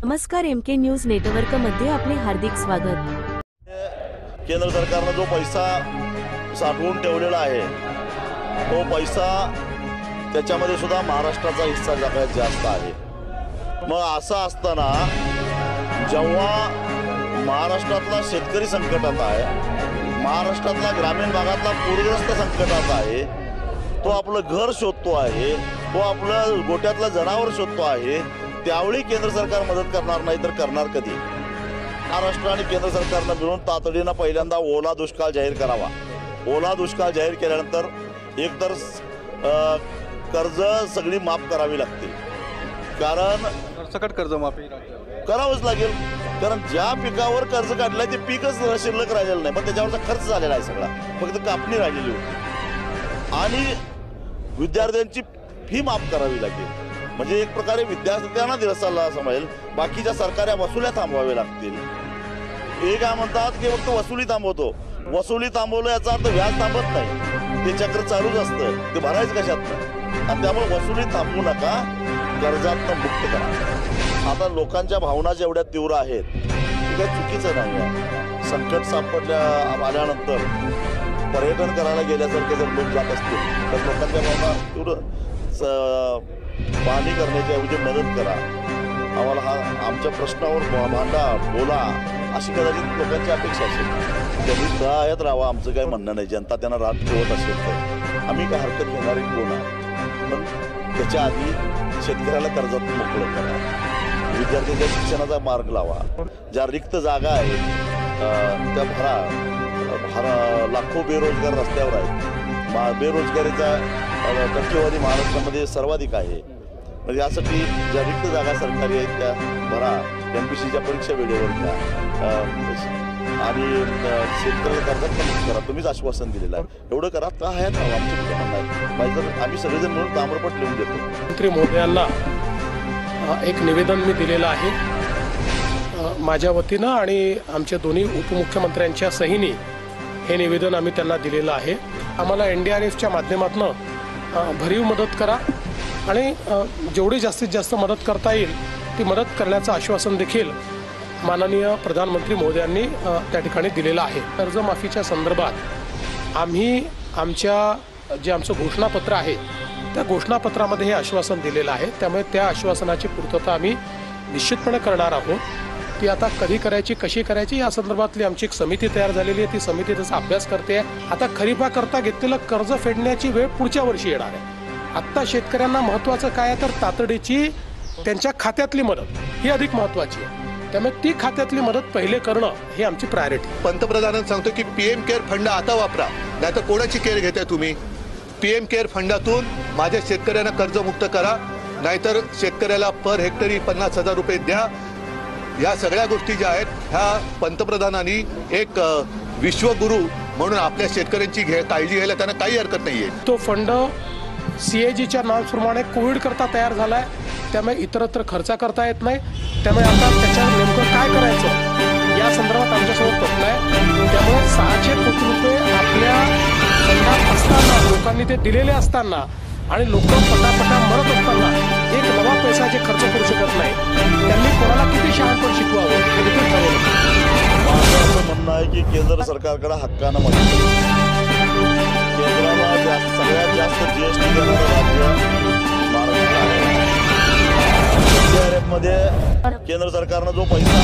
नमस्कार, MK news network मध्ये आपले हार्दिक स्वागत। केंद्र सरकारने जो पैसा साठवून ठेवलेला आहे तो पैसा त्याच्यामध्ये सुद्धा महाराष्ट्राचा हिस्सा सगळ्यात जास्त आहे। मग असं असताना जेव्हा महाराष्ट्रातला शेतकरी संकटात आहे, महाराष्ट्रातला ग्रामीण भागातला पूरग्रस्त संकटात आहे, तो आपलं घर शोधतो आहे, तो आपलं गोट्यातलं जनावर शोधतो आहे, त्यावेळी केंद्र सरकार मदत करणार नाही तर करणार कधी? महाराष्ट्र आणि केंद्र सरकारनं मिळून तातडीनं पहिल्यांदा ओला दुष्काळ जाहीर करावा। ओला दुष्काळ जाहीर केल्यानंतर एकतर कर्ज सगळी माफ करावी लागतील, कारण सरसकट कर्जमाफी करावंच लागेल, कारण ज्या पिकावर कर्ज काढलंय ते पीकच शिल्लक राहिलेलं नाही, पण त्याच्यावरचा खर्च झालेला आहे सगळा, फक्त कापणी राहिलेली होती। आणि विद्यार्थ्यांची फी माफ करावी लागेल, म्हणजे एक प्रकारे विद्यार्थ्यांना दिलासा समजेल, बाकीच्या सरकारी वसुल्या थांबवाव्या लागतील। हे काय म्हणतात की फक्त वसुली थांबवतो, वसुली थांबवलं याचा अर्थ व्याज थांबत नाही, ते चक्र चालूच असतं, ते भरायचं कशात? आणि त्यामुळे वसुली थांबवू नका, कर्जातनं मुक्त करा। आता लोकांच्या भावना जेवढ्या तीव्र आहेत ते काही चुकीचं नाही आहे। संकट आल्यानंतर पर्यटन करायला गेल्यासारखे जर लोक जात असतील तर लोकांच्या भावना तीव्र पाहणी करण्याची मदत करा, आम्हाला आमच्या प्रश्नावर भांडा बोला, अशी कदाचित लोकांची अपेक्षा असेल। त्यांनी तळायात राहावं आमचं काही म्हणणं नाही, जनता त्यांना राग ठेवत असेल तर आम्ही काय हरकत घेणारे कोण आहे, पण त्याच्या आधी शेतकऱ्याला कर्जात मोकळं करा, विद्यार्थ्यांच्या शिक्षणाचा मार्ग लावा, ज्या रिक्त जागा आहेत त्या भरा। लाखो बेरोजगार रस्त्यावर आहेत, बेरोजगारीचा टक्केवारी महाराष्ट्रामध्ये सर्वाधिक आहे, म्हणजे यासाठी ज्या रिक्त जागा सरकारी आहेत त्या भरा, MPSCच्या परीक्षा वेळेवर घ्या आणि शेतकऱ्याला कर्जात मुक्त करा। तुम्हीच आश्वासन दिलेलं आहे, एवढं करा का आहे आमचं कुठं म्हणणं आहे, पाहिजे तर आम्ही सगळेजण मिळून ताम्रपट लिहून देतो। मंत्री महोदयांना एक निवेदन मी दिलेलं आहे माझ्या वतीनं आणि आमच्या दोन्ही उपमुख्यमंत्र्यांच्या सहीने हे निवेदन आम्ही त्यांना दिलेलं आहे। आम्हाला NDRFच्या माध्यमातून भरीव मदत करा आणि जेवढी जास्तीत जास्त मदत करता येईल ती मदत करण्याचं आश्वासन देखील माननीय प्रधानमंत्री महोदयांनी त्या ठिकाणी दिलेलं आहे। कर्जमाफीच्या संदर्भात आम्ही आमचं घोषणापत्र आहे त्या घोषणापत्रामध्ये हे आश्वासन दिलेलं आहे, त्यामुळे त्या आश्वासनाची पूर्तता आम्ही निश्चितपणे करणार आहोत। ती आता कधी करायची, कशी करायची या संदर्भातली आमची एक समिती तयार झालेली आहे, ती समिती त्याचा अभ्यास करते आहे। आता खरीपाकरता घेतलेलं कर्ज फेडण्याची वेळ पुढच्या वर्षी येणार आहे। आत्ता शेतकऱ्यांना महत्त्वाचं काय आहे तर तातडीची त्यांच्या खात्यातली मदत ही अधिक महत्त्वाची आहे, त्यामुळे ती खात्यातली मदत पहिले करणं हे आमची प्रायोरिटी। पंतप्रधानांनी सांगतो की PM केअर फंड आता वापरा, नाहीतर कोणाची केअर घेताय तुम्ही? PM केअर फंडातून माझ्या शेतकऱ्यांना कर्जमुक्त करा, नाहीतर शेतकऱ्याला पर हेक्टरी 50,000 रुपये द्या। या सगळ्या गोष्टी ज्या आहेत ह्या पंतप्रधानांनी एक विश्वगुरू म्हणून आपल्या शेतकऱ्यांची काळजी घ्यायला त्यांना काही हरकत नाहीये। तो फंड CAGच्या नॉर्म्सप्रमाणे कोविड करता तयार झालाय, त्यामुळे इतरत्र खर्च करता येत नाही, त्यामुळे आता त्याच्यावर नेमकं काय करायचं या संदर्भात आमच्यासमोर प्रश्न आहे। त्यामुळे 600 कोटी रुपये आपल्या फंडात असताना लोकांनी ते दिलेले असताना आणि लोक पटापटा मरत असताना एक नवा पैसा जे खर्च करू शकत नाही, त्यांनी कोणाला किती शहाणपण शिकवावं हे देखील ठरवलं। माझं असं म्हणणं आहे की केंद्र सरकारकडे हक्कानं मदत केंद्राला सगळ्यात जास्त GST देणारं राज्य महाराष्ट्र आहे। NDRF मध्ये केंद्र सरकारनं जो पैसा